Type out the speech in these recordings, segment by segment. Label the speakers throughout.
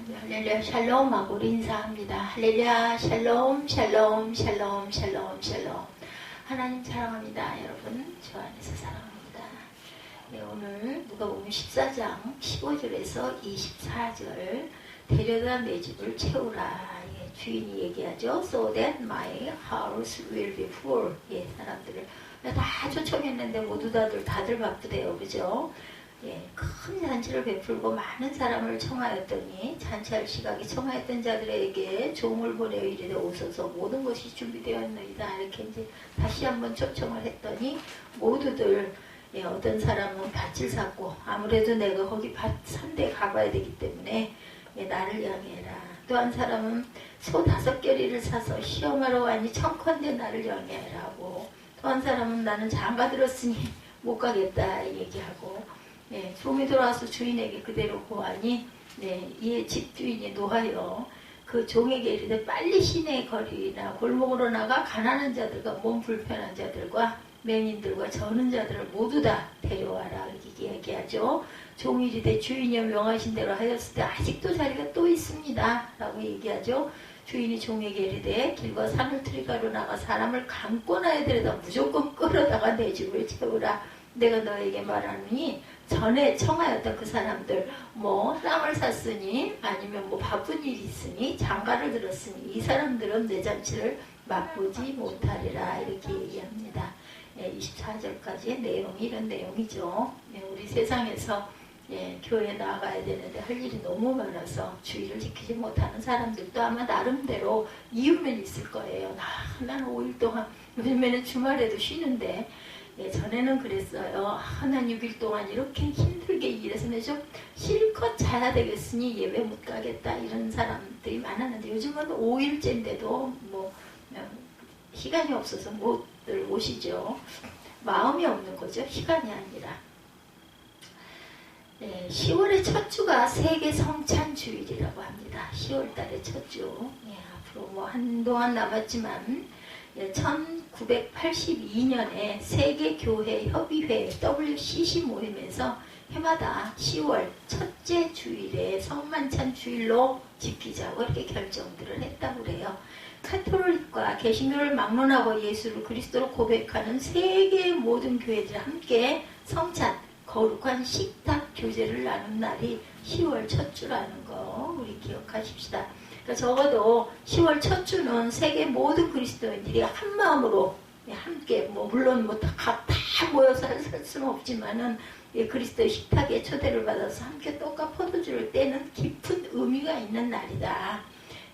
Speaker 1: 할렐루야 샬롬 하고 우리 인사합니다. 할렐루야 샬롬 샬롬 샬롬 샬롬 샬롬. 하나님 사랑합니다. 여러분 저 안에서 사랑합니다. 네, 오늘 누가복음 14장 15절에서 24절 데려다 내 집을 채우라. 예, 주인이 얘기하죠. So that my house will be full. 예, 사람들을 다 초청했는데 모두 다들 바쁘대요. 그죠? 예, 큰 잔치를 베풀고 많은 사람을 청하였더니 잔치할 시각이 청하였던 자들에게 종을 보내어 이르되 오소서 모든 것이 준비되었느니라. 이렇게 이제 다시 한번 초청을 했더니 모두들 예, 어떤 사람은 밭을 샀고 아무래도 내가 거기 밭 산데 가봐야 되기 때문에 예, 나를 양해해라. 또 한 사람은 소 5겨리를 사서 시험하러 가니 청컨대 나를 양해하라고. 또 한 사람은 나는 장가 들었으니 못 가겠다 얘기하고. 네, 종이 돌아와서 주인에게 그대로 고하니 네, 이에 집주인이 노하여 그 종에게 이르되 빨리 시내 거리나 골목으로 나가 가난한 자들과 몸 불편한 자들과 맹인들과 저는 자들을 모두 다 데려와라 이렇게 얘기하죠. 종이 이르되 주인이 명하신 대로 하였을 때 아직도 자리가 또 있습니다 라고 얘기하죠. 주인이 종에게 이르되 길과 산울트리가로 나가 사람을 강권하여 데려다 무조건 끌어다가 내 집을 채우라. 내가 너에게 말하노니 전에 청하였던 그 사람들 뭐 땅을 샀으니 아니면 뭐 바쁜 일이 있으니 장가를 들었으니 이 사람들은 내 잔치를 맛보지 못하리라 이렇게 얘기합니다. 24절까지의 내용이 이런 내용이죠. 우리 세상에서 교회에 나가야 되는데 할 일이 너무 많아서 주의를 지키지 못하는 사람들도 아마 나름대로 이유면 있을 거예요. 나는 5일 동안 요즘에는 주말에도 쉬는데 전에는 그랬어요. 난 6일 동안 이렇게 힘들게 일해서 좀 실컷 자야 되겠으니 예배 못 가겠다 이런 사람들이 많았는데 요즘은 5일째인데도 뭐 시간이 없어서 못들 오시죠. 마음이 없는 거죠. 시간이 아니라. 10월의 첫 주가 세계 성찬 주일이라고 합니다. 10월 달의 첫 주. 앞으로 뭐 한동안 남았지만 1982년에 세계교회협의회 WCC 모임에서 해마다 10월 첫째 주일에 성만찬 주일로 지키자고 이렇게 결정들을 했다고 그래요. 카톨릭과 개신교를 막론하고 예수를 그리스도로 고백하는 세계의 모든 교회들이 함께 성찬, 거룩한 식탁 교제를 나눈 날이 10월 첫 주라는 거 우리 기억하십시다. 적어도 10월 첫 주는 세계 모든 그리스도인들이 한 마음으로 함께 물론 다 모여서 할 수는 없지만은 그리스도의 식탁에 초대를 받아서 함께 떡과 포도주를 떼는 깊은 의미가 있는 날이다.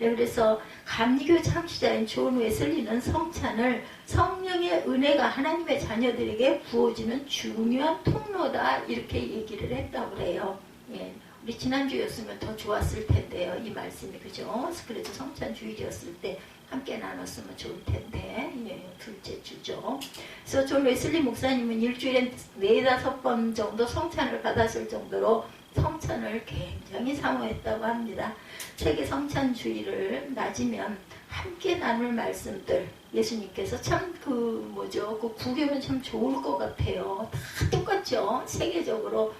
Speaker 1: 그래서 감리교 창시자인 존 웨슬리는 성찬을 성령의 은혜가 하나님의 자녀들에게 부어지는 중요한 통로다 이렇게 얘기를 했다고 그래요. 우리 지난주였으면 더 좋았을 텐데요. 이 말씀이 그죠? 그래도 성찬 주일이었을 때 함께 나눴으면 좋을 텐데 둘째 주죠. 그래서 존 웨슬리 목사님은 일주일에 4-5번 정도 성찬을 받았을 정도로 성찬을 굉장히 사모했다고 합니다. 세계 성찬 주일을 맞으면 함께 나눌 말씀들 예수님께서 참 그 구경은 참 좋을 것 같아요. 다 똑같죠. 세계적으로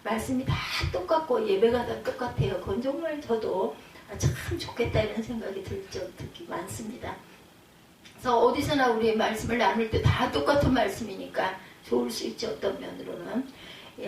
Speaker 1: 말씀이 다 똑같고 예배가 다 똑같아요. 그건 정말 저도 참 좋겠다 이런 생각이 듣기 많습니다. 그래서 어디서나 우리의 말씀을 나눌 때 다 똑같은 말씀이니까 좋을 수 있죠. 어떤 면으로는.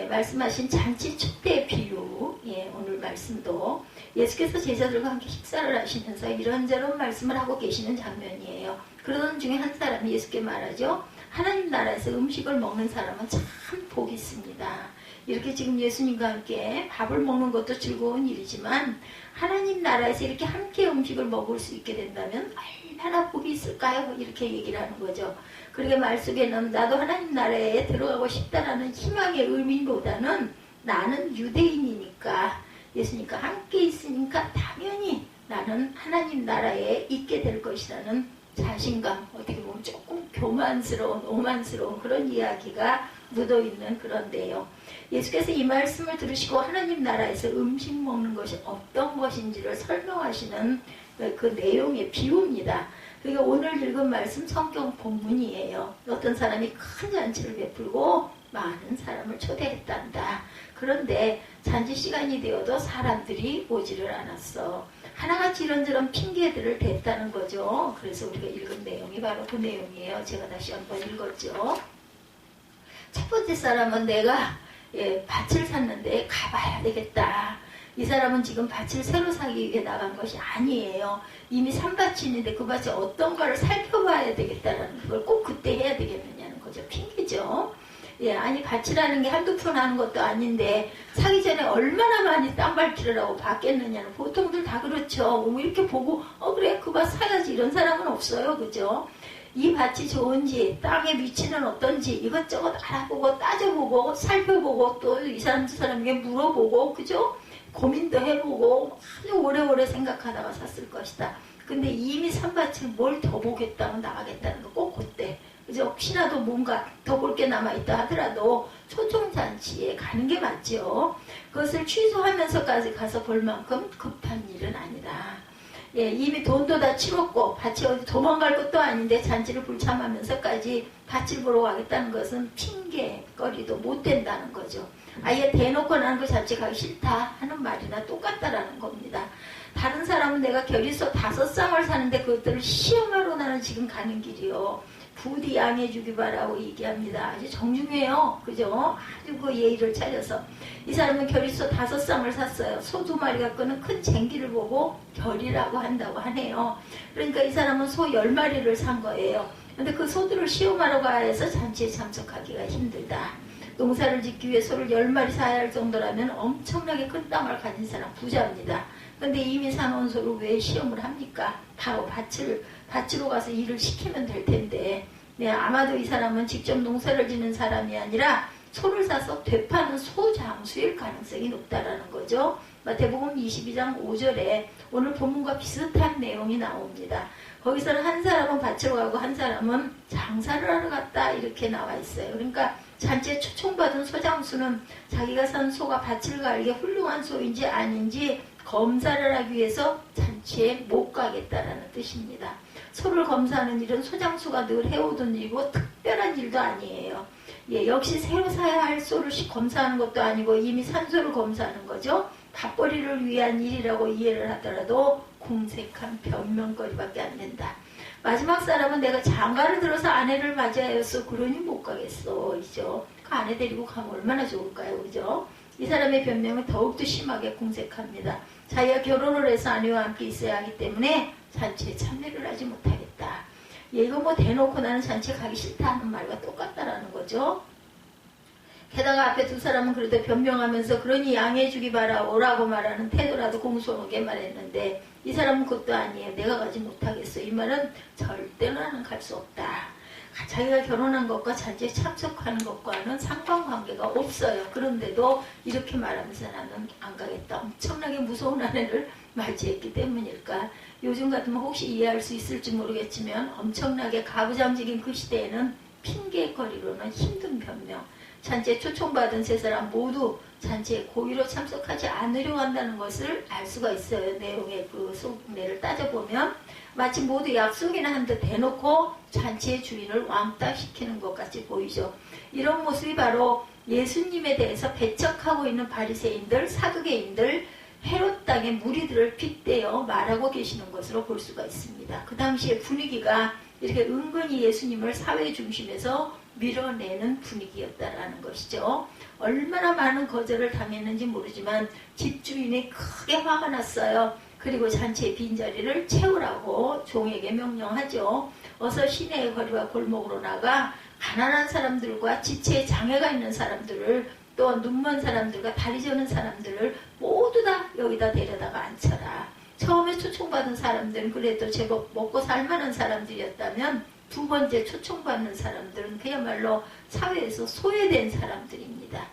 Speaker 1: 말씀하신 잔치 축대 비유 오늘 말씀도 예수께서 제자들과 함께 식사를 하시면서 이런저런 말씀을 하고 계시는 장면이에요. 그러던 중에 한 사람이 예수께 말하죠. 하나님 나라에서 음식을 먹는 사람은 참 복이 있습니다. 이렇게 지금 예수님과 함께 밥을 먹는 것도 즐거운 일이지만 하나님 나라에서 이렇게 함께 음식을 먹을 수 있게 된다면 얼마나 복이 있을까요? 이렇게 얘기를 하는 거죠. 그러게 말 속에는 나도 하나님 나라에 들어가고 싶다라는 희망의 의미보다는 나는 유대인이니까 예수님과 함께 있으니까 당연히 나는 하나님 나라에 있게 될 것이라는 자신감, 어떻게 보면 조금 교만스러운, 오만스러운 그런 이야기가 묻어있는 그런 내용. 예수께서 이 말씀을 들으시고 하나님 나라에서 음식 먹는 것이 어떤 것인지를 설명하시는 그 내용의 비유입니다. 그러니까 오늘 읽은 말씀 성경 본문이에요. 어떤 사람이 큰 잔치를 베풀고 많은 사람을 초대했단다. 그런데 잔치 시간이 되어도 사람들이 오지를 않았어. 하나같이 이런저런 핑계들을 댔다는 거죠. 그래서 우리가 읽은 내용이 바로 그 내용이에요. 제가 다시 한번 읽었죠. 첫 번째 사람은 내가 밭을 샀는데 가봐야 되겠다. 이 사람은 지금 밭을 새로 사기 위해 나간 것이 아니에요. 이미 산 밭이 있는데 그 밭이 어떤 거를 살펴봐야 되겠다라는 그걸 꼭 그때 해야 되겠느냐는 거죠. 핑계죠. 아니 밭이라는 게 한두 푼 하는 것도 아닌데 사기 전에 얼마나 많이 땅밟기를 하고 봤겠느냐는 보통들 다 그렇죠. 이렇게 보고 그래 그 밭 사야지 이런 사람은 없어요. 그죠? 이 밭이 좋은지 땅의 위치는 어떤지 이것저것 알아보고 따져보고 살펴보고 또 이 사람 저 사람에게 물어보고 그죠? 고민도 해보고 아주 오래오래 생각하다가 샀을 것이다. 근데 이미 산 밭을 뭘 더 보겠다고 나가겠다는 거 꼭 그때 그죠? 혹시라도 뭔가 더 볼 게 남아있다 하더라도 초청잔치에 가는 게 맞죠. 그것을 취소하면서까지 가서 볼 만큼 급한 일은 아니다. 이미 돈도 다 치렀고 밭이 어디 도망갈 것도 아닌데 잔치를 불참하면서까지 밭을 보러 가겠다는 것은 핑계거리도 못 된다는 거죠. 아예 대놓고 나는 그 잔치 가기 싫다 하는 말이나 똑같다라는 겁니다. 다른 사람은 내가 결의서 5쌍을 사는데 그것들을 시험하러 나는 지금 가는 길이요. 부디 양해주기 바라고 얘기합니다. 아주 정중해요. 그죠? 아주 그 예의를 차려서. 이 사람은 결의소 5쌍을 샀어요. 소 2마리가 끄는 큰 쟁기를 보고 결이라고 한다고 하네요. 그러니까 이 사람은 소 10마리를 산 거예요. 근데 그 소들을 시험하러 가야 해서 잔치에 참석하기가 힘들다. 농사를 짓기 위해 소를 10마리 사야 할 정도라면 엄청나게 큰 땅을 가진 사람 부자입니다. 근데 이미 사놓은 소를 왜 시험을 합니까? 바로 밭으로 가서 일을 시키면 될 텐데 아마도 이 사람은 직접 농사를 짓는 사람이 아니라 소를 사서 되파는 소장수일 가능성이 높다라는 거죠. 마태복음 22장 5절에 오늘 본문과 비슷한 내용이 나옵니다. 거기서는 한 사람은 밭으로 가고 한 사람은 장사를 하러 갔다 이렇게 나와 있어요. 그러니까 잔치에 초청받은 소장수는 자기가 산 소가 밭을 갈게 훌륭한 소인지 아닌지 검사를 하기 위해서 잔치에 못 가겠다라는 뜻입니다. 소를 검사하는 일은 소장수가 늘 해오던 일이고 특별한 일도 아니에요. 역시 새로 사야 할 소를 검사하는 것도 아니고 이미 산 소를 검사하는 거죠. 밥벌이를 위한 일이라고 이해를 하더라도 궁색한 변명거리밖에 안 된다. 마지막 사람은 내가 장가를 들어서 아내를 맞이하여 그러니 못 가겠어. 이죠. 그 아내 데리고 가면 얼마나 좋을까요. 그죠? 이 사람의 변명은 더욱더 심하게 궁색합니다. 자기가 결혼을 해서 아내와 함께 있어야 하기 때문에 잔치에 참여를 하지 못하겠다. 이거 대놓고 나는 잔치에 가기 싫다 하는 말과 똑같다라는 거죠. 게다가 앞에 두 사람은 그래도 변명하면서 그러니 양해해주기 바라오라고 말하는 태도라도 공손하게 말했는데 이 사람은 그것도 아니에요. 내가 가지 못하겠어. 이 말은 절대로 나는 갈 수 없다. 자기가 결혼한 것과 잔치에 참석하는 것과는 상관관계가 없어요. 그런데도 이렇게 말하면서 나는 안 가겠다. 엄청나게 무서운 아내를 맞이했기 때문일까. 요즘 같으면 혹시 이해할 수 있을지 모르겠지만 엄청나게 가부장적인 그 시대에는 핑계거리로는 힘든 변명. 잔치에 초청받은 세 사람 모두 잔치에 고의로 참석하지 않으려고 한다는 것을 알 수가 있어요. 내용의 그 속내를 따져보면 마치 모두 약속이나 한 듯 대놓고 잔치의 주인을 왕따시키는 것 같이 보이죠. 이런 모습이 바로 예수님에 대해서 배척하고 있는 바리새인들, 사두개인들, 헤롯 땅의 무리들을 빗대어 말하고 계시는 것으로 볼 수가 있습니다. 그 당시의 분위기가 이렇게 은근히 예수님을 사회 중심에서 밀어내는 분위기였다라는 것이죠. 얼마나 많은 거절을 당했는지 모르지만 집주인이 크게 화가 났어요. 그리고 잔치의 빈자리를 채우라고 종에게 명령하죠. 어서 시내의 거리와 골목으로 나가 가난한 사람들과 지체에 장애가 있는 사람들을 또 눈먼 사람들과 다리 저는 사람들을 모두 다 여기다 데려다가 앉혀라. 처음에 초청받은 사람들은 그래도 제법 먹고 살만한 사람들이었다면 두 번째 초청받는 사람들은 그야말로 사회에서 소외된 사람들입니다.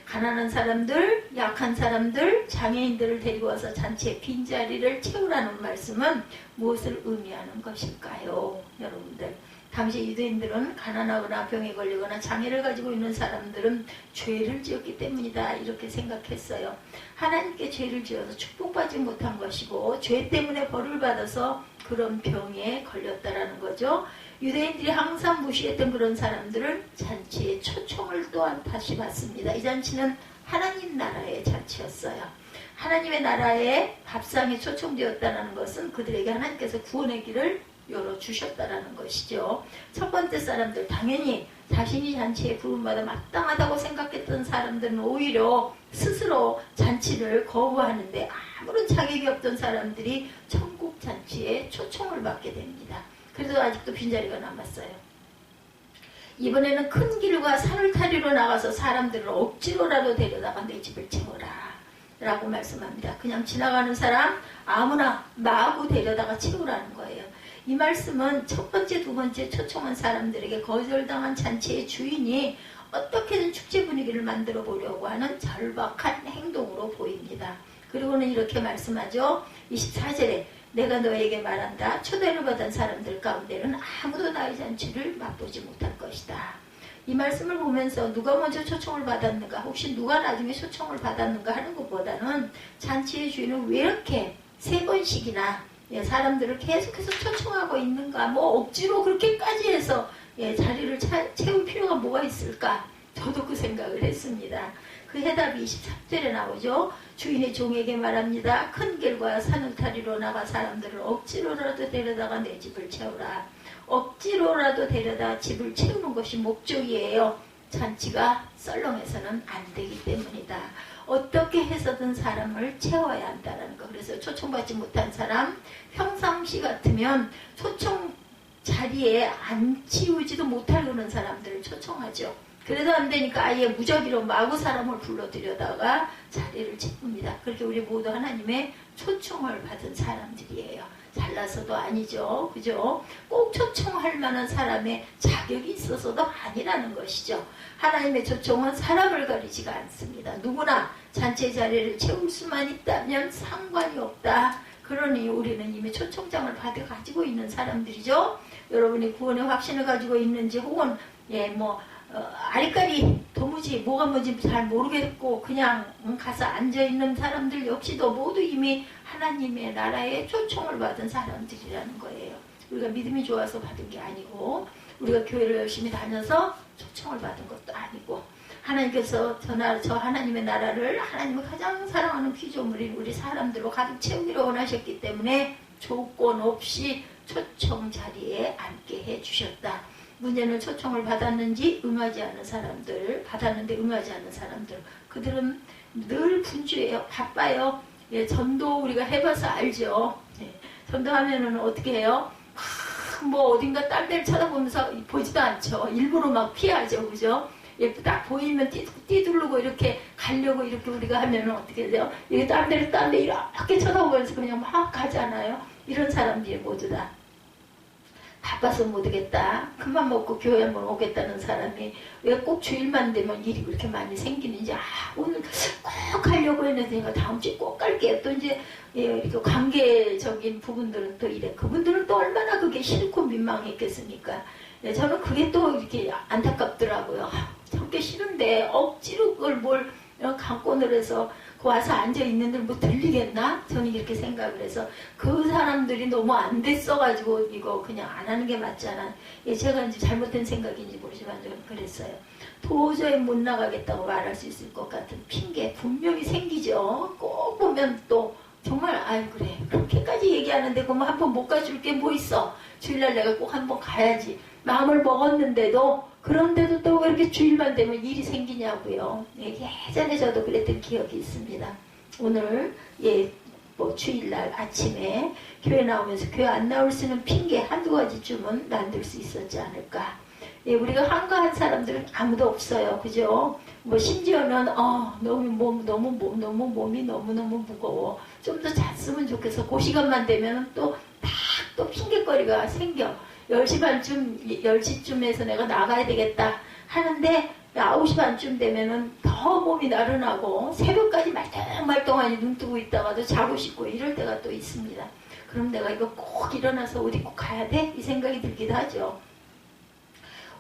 Speaker 1: 가난한 사람들, 약한 사람들, 장애인들을 데리고 와서 잔치의 빈자리를 채우라는 말씀은 무엇을 의미하는 것일까요? 여러분들, 당시 유대인들은 가난하거나 병에 걸리거나 장애를 가지고 있는 사람들은 죄를 지었기 때문이다 이렇게 생각했어요. 하나님께 죄를 지어서 축복받지 못한 것이고 죄 때문에 벌을 받아서 그런 병에 걸렸다라는 거죠. 유대인들이 항상 무시했던 그런 사람들을 잔치에 초청을 또한 다시 받습니다. 이 잔치는 하나님 나라의 잔치였어요. 하나님의 나라에 밥상이 초청되었다는 것은 그들에게 하나님께서 구원의 길을 열어주셨다는 것이죠. 첫 번째 사람들, 당연히 자신이 잔치에 부름받아 마땅하다고 생각했던 사람들은 오히려 스스로 잔치를 거부하는데 아무런 자격이 없던 사람들이 천국 잔치에 초청을 받게 됩니다. 그래도 아직도 빈자리가 남았어요. 이번에는 큰 길과 산을 타리로 나가서 사람들을 억지로라도 데려다가 내 집을 채워라 라고 말씀합니다. 그냥 지나가는 사람 아무나 마구 데려다가 채우라는 거예요. 이 말씀은 첫 번째, 두 번째 초청한 사람들에게 거절당한 잔치의 주인이 어떻게든 축제 분위기를 만들어 보려고 하는 절박한 행동으로 보입니다. 그리고는 이렇게 말씀하죠. 24절에 내가 너에게 말한다. 초대를 받은 사람들 가운데는 아무도 나의 잔치를 맛보지 못할 것이다. 이 말씀을 보면서 누가 먼저 초청을 받았는가, 혹시 누가 나중에 초청을 받았는가 하는 것보다는 잔치의 주인은 왜 이렇게 세 번씩이나 사람들을 계속해서 초청하고 있는가, 뭐 억지로 그렇게까지 해서 자리를 채울 필요가 뭐가 있을까? 저도 그 생각을 했습니다. 그 해답이 23절에 나오죠. 주인의 종에게 말합니다. 큰 길과 산을 타리로 나가 사람들을 억지로라도 데려다가 내 집을 채우라. 억지로라도 데려다 집을 채우는 것이 목적이에요. 잔치가 썰렁해서는 안 되기 때문이다. 어떻게 해서든 사람을 채워야 한다는 거. 그래서 초청받지 못한 사람, 평상시 같으면 초청 자리에 안 치우지도 못할 그런 사람들을 초청하죠. 그래도 안 되니까 아예 무작위로 마구 사람을 불러들여다가 자리를 채웁니다. 그렇게 우리 모두 하나님의 초청을 받은 사람들이에요. 잘나서도 아니죠. 그죠? 꼭 초청할 만한 사람의 자격이 있어서도 아니라는 것이죠. 하나님의 초청은 사람을 가리지가 않습니다. 누구나 잔치 자리를 채울 수만 있다면 상관이 없다. 그러니 우리는 이미 초청장을 받아 가지고 있는 사람들이죠. 여러분이 구원의 확신을 가지고 있는지 혹은 아리까리 도무지 뭐가 뭔지 잘 모르겠고 그냥 가서 앉아있는 사람들 역시도 모두 이미 하나님의 나라에 초청을 받은 사람들이라는 거예요. 우리가 믿음이 좋아서 받은 게 아니고 우리가 교회를 열심히 다녀서 초청을 받은 것도 아니고 하나님께서 저 하나님의 나라를 하나님을 가장 사랑하는 피조물인 우리 사람들로 가득 채우기를 원하셨기 때문에 조건 없이 초청 자리에 앉게 해주셨다. 문제는 초청을 받았는지 응하지 않은 사람들, 받았는데 응하지 않은 사람들, 그들은 늘 분주해요. 바빠요. 전도 우리가 해봐서 알죠. 전도하면은 어떻게 해요? 뭐 어딘가 딴 데를 쳐다보면서 보지도 않죠. 일부러 막 피하죠. 그죠? 딱 보이면 띠두르고 이렇게 가려고 이렇게 우리가 하면은 어떻게 돼요? 이게 딴 데 이렇게 쳐다보면서 그냥 막 가잖아요. 이런 사람들이 모두 다. 바빠서 못오겠다. 큰맘 먹고 교회 한번 오겠다는 사람이 왜 꼭 주일만 되면 일이 그렇게 많이 생기는지, 오늘 꼭 가려고 했는데 내가 다음 주에 꼭 갈게요. 또 이제 이렇게 관계적인 부분들은 또 이래. 그분들은 또 얼마나 그게 싫고 민망했겠습니까? 저는 그게 또 이렇게 안타깝더라고요. 저게 싫은데 억지로 그걸 뭘 강권을 해서 와서 앉아있는들 뭐 들리겠나? 저는 이렇게 생각을 해서 그 사람들이 너무 안 됐어가지고 이거 그냥 안 하는 게 맞잖아. 제가 이제 잘못된 생각인지 모르지만 좀 그랬어요. 도저히 못 나가겠다고 말할 수 있을 것 같은 핑계 분명히 생기죠. 꼭 보면 또 정말 아유 그래 그렇게까지 얘기하는데 그럼 한번 못 가줄 게 뭐 있어. 주일날 내가 꼭 한번 가야지. 마음을 먹었는데도 그런데도 또 왜 이렇게 주일만 되면 일이 생기냐고요. 예전에 저도 그랬던 기억이 있습니다. 오늘 주일날 아침에 교회 나오면서 교회 안 나올 수 있는 핑계 한두 가지쯤은 만들 수 있었지 않을까. 우리가 한가한 사람들은 아무도 없어요. 그죠? 심지어는 너무 몸이 너무너무 무거워. 좀 더 잤으면 좋겠어. 그 시간만 되면 또 핑계거리가 생겨. 10시 반쯤, 10시쯤에서 내가 나가야 되겠다 하는데 9시 반쯤 되면은 더 몸이 나른하고 새벽까지 말똥말똥하니 눈 뜨고 있다가도 자고 싶고 이럴 때가 또 있습니다. 그럼 내가 이거 꼭 일어나서 어디 꼭 가야 돼? 이 생각이 들기도 하죠.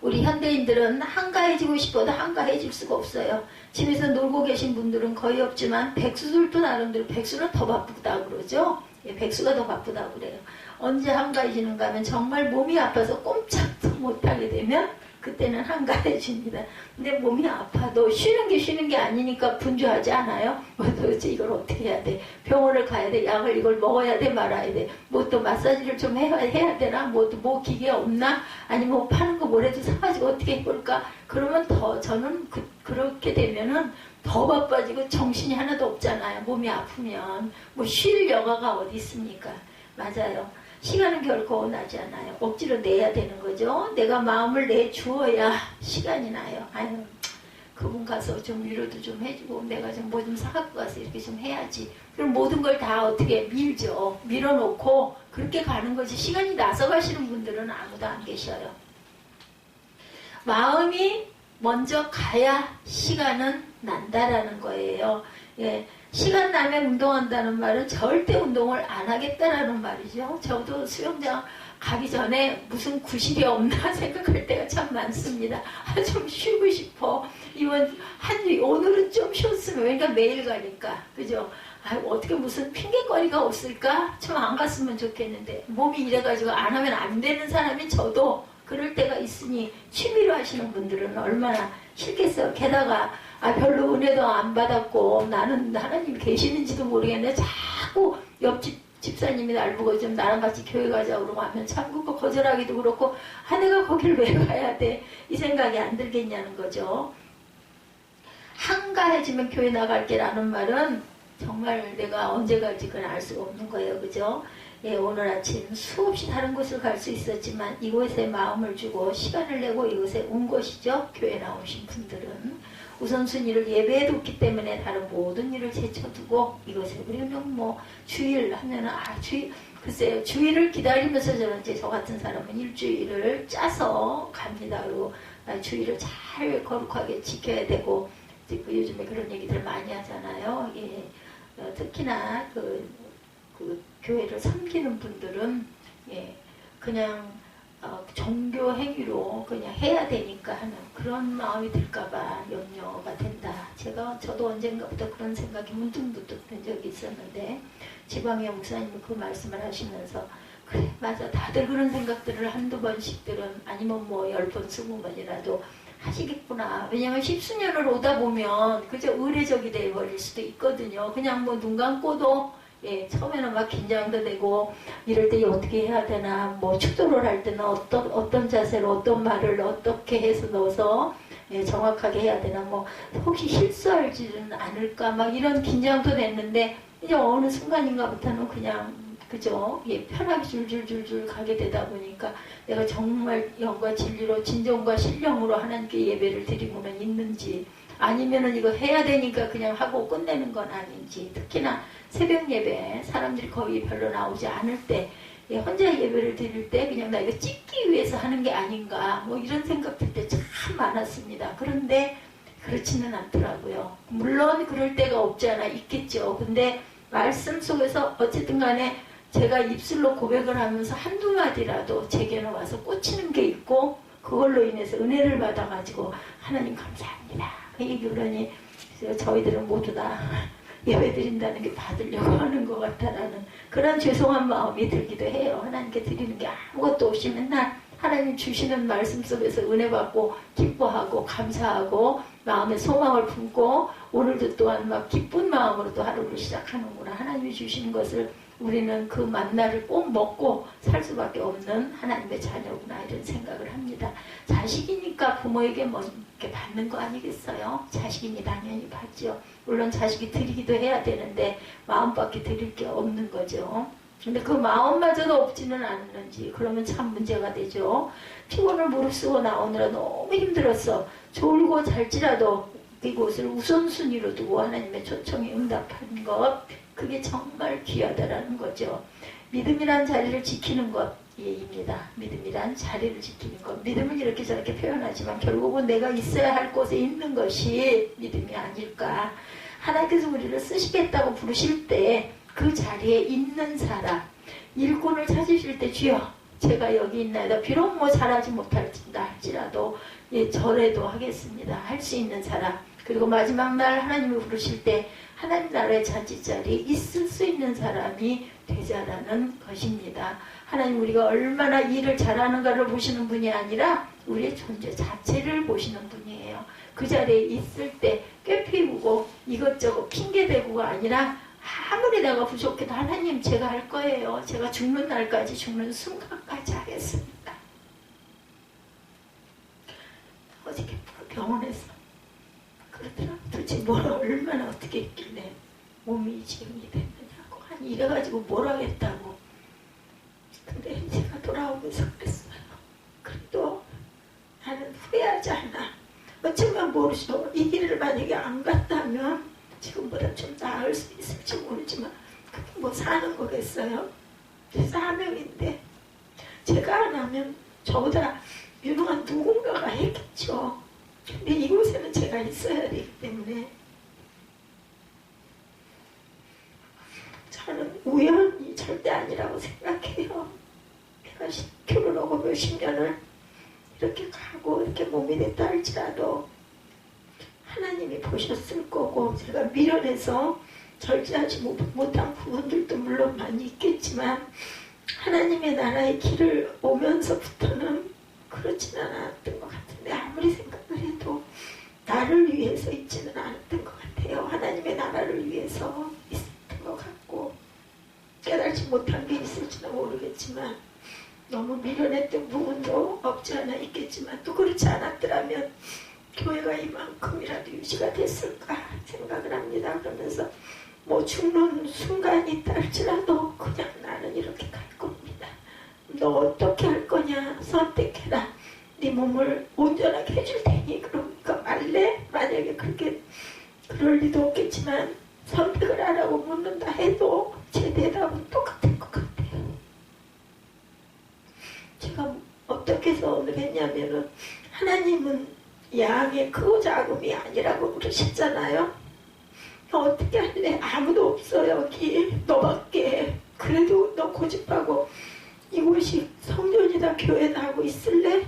Speaker 1: 우리 현대인들은 한가해지고 싶어도 한가해질 수가 없어요. 집에서 놀고 계신 분들은 거의 없지만 백수들도 나름대로 백수는 더 바쁘다 그러죠. 예, 백수가 더 바쁘다고 그래요. 언제 한가해지는가 하면 정말 몸이 아파서 꼼짝도 못하게 되면 그때는 한가해집니다. 근데 몸이 아파도 쉬는 게 아니니까 분주하지 않아요? 도대체 이걸 어떻게 해야 돼? 병원을 가야 돼? 약을 이걸 먹어야 돼? 말아야 돼? 뭐 또 마사지를 좀 해야 되나? 뭐 기계 없나? 아니면 뭐 파는 거 뭐라도 사가지고 어떻게 해볼까? 그러면 더 저는 그렇게 되면은 더 바빠지고 정신이 하나도 없잖아요. 몸이 아프면 뭐 쉴 여가가 어디 있습니까? 맞아요. 시간은 결코 나지 않아요. 억지로 내야 되는 거죠. 내가 마음을 내주어야 시간이 나요. 아유, 그분 가서 좀 위로도 좀 해주고 내가 좀 뭐 좀 사갖고 가서 이렇게 좀 해야지. 그럼 모든 걸 다 어떻게 밀죠. 밀어놓고 그렇게 가는 거지. 시간이 나서 가시는 분들은 아무도 안 계셔요. 마음이 먼저 가야 시간은 난다라는 거예요. 예. 시간 나면 운동한다는 말은 절대 운동을 안 하겠다라는 말이죠. 저도 수영장 가기 전에 무슨 구실이 없나 생각할 때가 참 많습니다. 좀 쉬고 싶어. 오늘은 좀 쉬었으면, 그러니까 매일 가니까. 그죠? 어떻게 무슨 핑계거리가 없을까? 좀 안 갔으면 좋겠는데. 몸이 이래가지고 안 하면 안 되는 사람이 저도 그럴 때가 있으니 취미로 하시는 분들은 얼마나 싫겠어요. 게다가 별로 은혜도 안 받았고 나는 하나님 계시는지도 모르겠네. 자꾸 옆집 집사님이 날 보고 좀 나랑 같이 교회 가자고 그러고 하면 참 그거 거절하기도 그렇고 내가 거길 왜 가야 돼? 이 생각이 안 들겠냐는 거죠. 한가해지면 교회 나갈게라는 말은 정말 내가 언제 갈지 그건 알 수가 없는 거예요. 그죠? 예, 오늘 아침 수없이 다른 곳을 갈 수 있었지만 이곳에 마음을 주고 시간을 내고 이곳에 온 것이죠. 교회 나오신 분들은. 우선순위를 예배에 뒀기 때문에 다른 모든 일을 제쳐두고 이것을 우리는 뭐 주일 하면은 글쎄요, 주일을 기다리면서 저는 이제 저 같은 사람은 일주일을 짜서 갑니다. 그리고 주일을 잘 거룩하게 지켜야 되고 요즘에 그런 얘기들 많이 하잖아요. 예, 특히나 그 교회를 섬기는 분들은 예, 그냥 종교 행위로 그냥 해야 되니까 하는 그런 마음이 들까봐 염려가 된다. 저도 언젠가부터 그런 생각이 문득문득 든 적이 있었는데 지방의 목사님이 그 말씀을 하시면서 그래 맞아 다들 그런 생각들을 한두 번씩들은 아니면 뭐 10번 20번이라도 하시겠구나. 왜냐면 십수년을 오다 보면 그저 의례적이 돼버릴 수도 있거든요. 그냥 뭐 눈 감고도 예, 처음에는 막 긴장도 되고 이럴 때 어떻게 해야 되나 뭐 축도를 할 때는 어떤 자세로 어떤 말을 어떻게 해서 넣어서 예, 정확하게 해야 되나 뭐 혹시 실수할지는 않을까 막 이런 긴장도 됐는데 이제 어느 순간인가부터는 그냥 그죠? 예, 편하게 줄줄줄줄 가게 되다 보니까 내가 정말 영과 진리로 진정과 신령으로 하나님께 예배를 드리고는 있는지 아니면은 이거 해야 되니까 그냥 하고 끝내는 건 아닌지 특히나 새벽 예배 사람들이 거의 별로 나오지 않을 때 예, 혼자 예배를 드릴 때 그냥 나 이거 찍기 위해서 하는 게 아닌가 뭐 이런 생각 들 때 참 많았습니다. 그런데 그렇지는 않더라고요. 물론 그럴 때가 없지 않아 있겠죠. 근데 말씀 속에서 어쨌든 간에 제가 입술로 고백을 하면서 한두 마디라도 제게는 와서 꽂히는 게 있고 그걸로 인해서 은혜를 받아가지고 하나님 감사합니다. 그 얘기 그러니 저희들은 모두 다 예배 드린다는 게 받으려고 하는 것 같다라는 그런 죄송한 마음이 들기도 해요. 하나님께 드리는 게 아무것도 없이 맨날 하나님 주시는 말씀 속에서 은혜 받고 기뻐하고 감사하고 마음에 소망을 품고 오늘도 또한 막 기쁜 마음으로 또 하루를 시작하는구나. 하나님이 주시는 것을 우리는 그 만나를 꼭 먹고 살 수밖에 없는 하나님의 자녀구나 이런 생각을 합니다. 자식이니까 부모에게 뭐 이렇게 받는 거 아니겠어요? 자식이니 당연히 받죠. 물론 자식이 드리기도 해야 되는데 마음밖에 드릴 게 없는 거죠. 근데 그 마음마저도 없지는 않는지 그러면 참 문제가 되죠. 피곤을 무릅쓰고 나오느라 너무 힘들었어. 졸고 잘지라도 이곳을 우선순위로 두고 하나님의 초청에 응답하는 것 그게 정말 귀하다라는 거죠. 믿음이란 자리를 지키는 것입니다. 믿음이란 자리를 지키는 것. 믿음은 이렇게 저렇게 표현하지만 결국은 내가 있어야 할 곳에 있는 것이 믿음이 아닐까. 하나님께서 우리를 쓰시겠다고 부르실 때 그 자리에 있는 사람, 일꾼을 찾으실 때 주여 제가 여기 있나이다. 비록 뭐 잘하지 못할진다 할지라도 예, 절에도 하겠습니다. 할 수 있는 사람. 그리고 마지막 날 하나님이 부르실 때 하나님 나라의 자취자리에 있을 수 있는 사람이 되자라는 것입니다. 하나님 우리가 얼마나 일을 잘하는가를 보시는 분이 아니라 우리의 존재 자체를 보시는 분이에요. 그 자리에 있을 때 꾀피우고 이것저것 핑계대고가 아니라 아무리 내가 부족해도 하나님 제가 할 거예요. 제가 죽는 날까지 죽는 순간까지 하겠습니다. 어저께 병원에서 그러더라. 도대체 뭘 얼마나 어떻게 했길래 몸이 지금이 됐느냐고. 아니 이래가지고 뭘 하겠다고. 근데 제가 돌아오면서 그랬어요. 그래도 나는 후회하지 않아. 어쩌면 모르죠. 이 길을 만약에 안 갔다면 지금보다 좀 나을 수 있을지 모르지만 그게 뭐 사는 거겠어요. 사명인데 제가 안 하면 저보다 유능한 누군가가 했겠죠. 근데 이곳에는 제가 있어야 되기 때문에 저는 우연이 절대 아니라고 생각해요. 내가 결혼하고 몇십 년을 이렇게 가고 이렇게 몸이 됐다 할지라도 하나님이 보셨을 거고 제가 미련해서 절제하지 못한 부분들도 물론 많이 있겠지만 하나님의 나라의 길을 오면서부터는 그렇지는 않았던 것 같은데 아무리 생각을 해도 나를 위해서 있지는 않았던 것 같아요. 하나님의 나라를 위해서 있었던 것 같고 깨달지 못한 게 있을지는 모르겠지만 너무 미련했던 부분도 없지 않아 있겠지만 또 그렇지 않았더라면 교회가 이만큼이라도 유지가 됐을까 생각을 합니다. 그러면서 뭐 죽는 순간이 있다 할지라도 그냥 나는 이렇게 갈 겁니다. 너 어떻게 할 거냐 선택해라. 네 몸을 온전하게 해줄 테니 그러니까 말래? 만약에 그렇게 그럴 리도 없겠지만 선택을 하라고 묻는다 해도 제 대답은 똑같을 것 같아요. 제가 어떻게 해서 오늘 했냐면은 하나님은 양의 크고 작음이 아니라고 그러셨잖아요. 어떻게 할래? 아무도 없어 여기 너밖에. 그래도 너 고집하고 이곳이 성전이다 교회다 하고 있을래?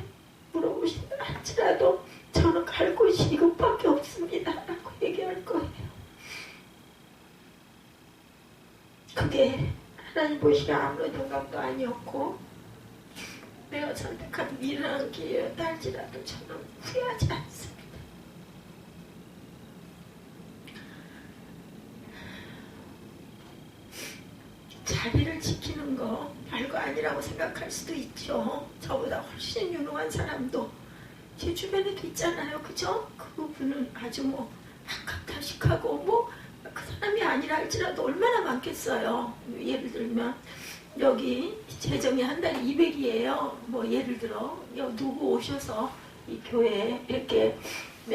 Speaker 1: 물어보신다 할지라도 저는 갈 곳이 이것밖에 없습니다 라고 얘기할 거예요. 그게 하나님 보시기에 아무런 생각도 아니었고 내가 선택한 미련한 길이었다 할지라도 저는 후회하지 않습니다. 자리를 지키는 거 별거 아니라고 생각할 수도 있죠. 저보다 훨씬 유능한 사람도 제 주변에도 있잖아요. 그죠? 그분은 아주 뭐 학학다식하고 뭐 그 사람이 아니라 할지라도 얼마나 많겠어요. 예를 들면 여기 재정이 한 달에 200이에요. 뭐 예를 들어 누구 오셔서 이 교회에 이렇게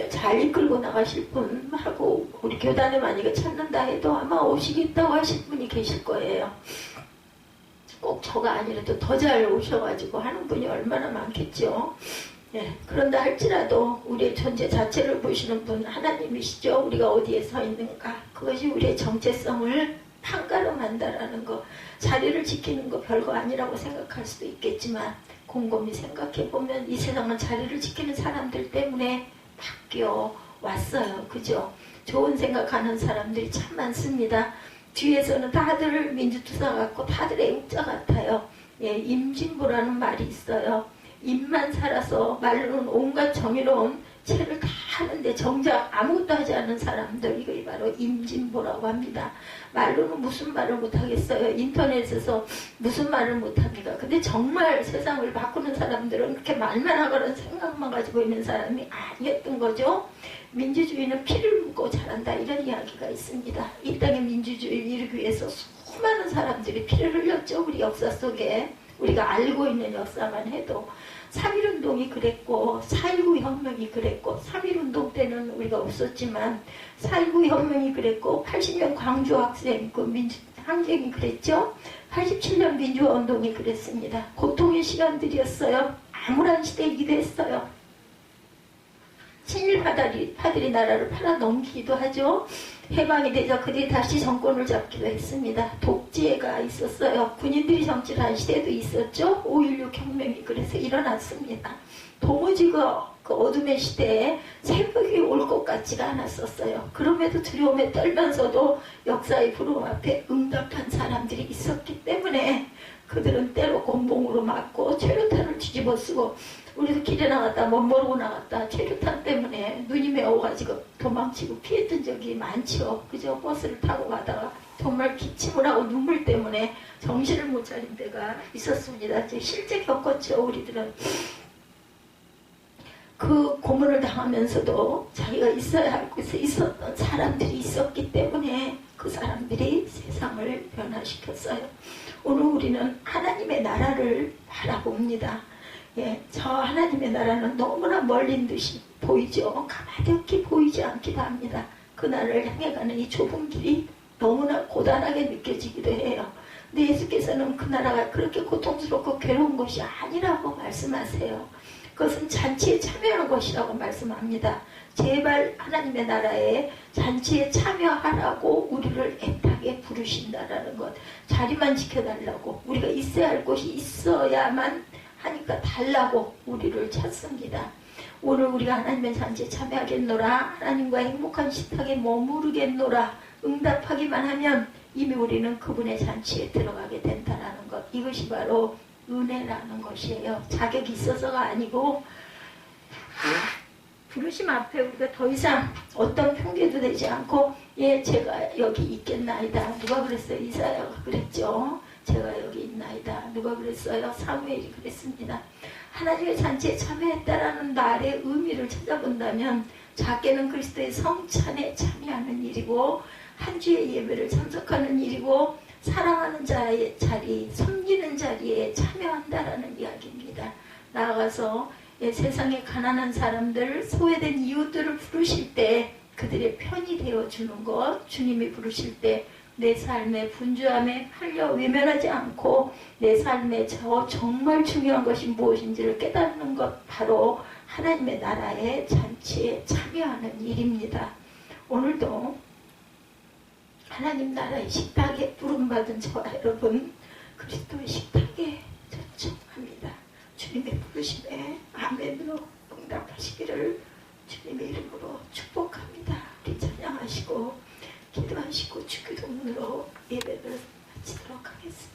Speaker 1: 잘 이끌고 나가실 분하고 우리 교단에 만약에 찾는다 해도 아마 오시겠다고 하실 분이 계실 거예요. 꼭 저가 아니라도 더 잘 오셔가지고 하는 분이 얼마나 많겠죠. 네, 그런다 할지라도 우리의 존재 자체를 보시는 분 하나님이시죠. 우리가 어디에 서 있는가 그것이 우리의 정체성을 판가름한다라는 거. 자리를 지키는 거 별거 아니라고 생각할 수도 있겠지만 곰곰이 생각해보면 이 세상은 자리를 지키는 사람들 때문에 바뀌어 왔어요. 그죠? 좋은 생각하는 사람들이 참 많습니다. 뒤에서는 다들 민주투사 같고 다들 애국자 같아요. 예, 임진보라는 말이 있어요. 입만 살아서 말로는 온갖 정의로운 책을 다 하는데 정작 아무것도 하지 않은 사람들, 이거 바로 임진보라고 합니다. 말로는 무슨 말을 못하겠어요. 인터넷에서 무슨 말을 못합니다. 근데 정말 세상을 바꾸는 사람들은 그렇게 말만 하거나 생각만 가지고 있는 사람이 아니었던 거죠. 민주주의는 피를 묻고 자란다 이런 이야기가 있습니다. 이 땅의 민주주의를 이루기 위해서 수많은 사람들이 피를 흘렸죠. 우리 역사 속에 우리가 알고 있는 역사만 해도 3.1운동이 그랬고 4.19 혁명이 그랬고 3.1운동 때는 우리가 없었지만 4.19 혁명이 그랬고 80년 광주 학생 그 항쟁이 그랬죠. 87년 민주화운동이 그랬습니다. 고통의 시간들이었어요. 암울한 시대이기도 했어요. 친일파들이 나라를 팔아 넘기기도 하죠. 해방이 되자 그들이 다시 정권을 잡기로 했습니다. 독재가 있었어요. 군인들이 정치를 한 시대도 있었죠. 5.16 혁명이 그래서 일어났습니다. 도무지 그 어둠의 시대에 새벽이 올 것 같지가 않았었어요. 그럼에도 두려움에 떨면서도 역사의 부름 앞에 응답한 사람들이 있었기 때문에 그들은 때로 곤봉으로 맞고 최루탄을 뒤집어 쓰고, 우리도 길에 나갔다 못 모르고 나갔다 최루탄 때문에 눈이 매워가지고 도망치고 피했던 적이 많죠. 그저 버스를 타고 가다가 정말 기침을 하고 눈물 때문에 정신을 못 차린 때가 있었습니다. 실제 겪었죠. 우리들은 그 고문을 당하면서도 자기가 있어야 할 곳에 있었던 사람들이 있었기 때문에 그 사람들이 세상을 변화시켰어요. 오늘 우리는 하나님의 나라를 바라봅니다. 예, 저 하나님의 나라는 너무나 멀린 듯이 보이죠. 가만히 보이지 않기도 합니다. 그 나라를 향해 가는 이 좁은 길이 너무나 고단하게 느껴지기도 해요. 근데 예수께서는 그 나라가 그렇게 고통스럽고 괴로운 것이 아니라고 말씀하세요. 그것은 잔치에 참여하는 것이라고 말씀합니다. 제발 하나님의 나라에 잔치에 참여하라고 우리를 애타게 부르신다라는 것. 자리만 지켜달라고, 우리가 있어야 할 곳이 있어야만 하니까 달라고 우리를 찾습니다. 오늘 우리가 하나님의 잔치에 참여하겠노라, 하나님과 행복한 식탁에 머무르겠노라 응답하기만 하면 이미 우리는 그분의 잔치에 들어가게 된다는 것. 이것이 바로 은혜라는 것이에요. 자격이 있어서가 아니고 부르심 앞에 우리가 더 이상 어떤 핑계도 되지 않고, 예, 제가 여기 있겠나이다. 누가 그랬어요? 이사야가 그랬죠. 제가 여기 있나이다. 누가 그랬어요? 사무엘이 그랬습니다. 하나님의 잔치에 참여했다라는 말의 의미를 찾아본다면 작게는 그리스도의 성찬에 참여하는 일이고, 한 주의 예배를 참석하는 일이고, 사랑하는 자의 자리, 섬기는 자리에 참여한다라는 이야기입니다. 나아가서 세상에 가난한 사람들, 소외된 이웃들을 부르실 때 그들의 편이 되어주는 것, 주님이 부르실 때 내 삶의 분주함에 팔려 외면하지 않고 내 삶에 정말 중요한 것이 무엇인지를 깨닫는 것, 바로 하나님의 나라의 잔치에 참여하는 일입니다. 오늘도 하나님 나라의 식탁에 부름받은 저와 여러분, 그리스도의 식탁에 초청합니다. 주님의 부르심에 아멘으로 응답하시기를 주님의 이름으로 축복합니다. 우리 찬양하시고 기도하시고 주기도문으로 예배를 마치도록 하겠습니다.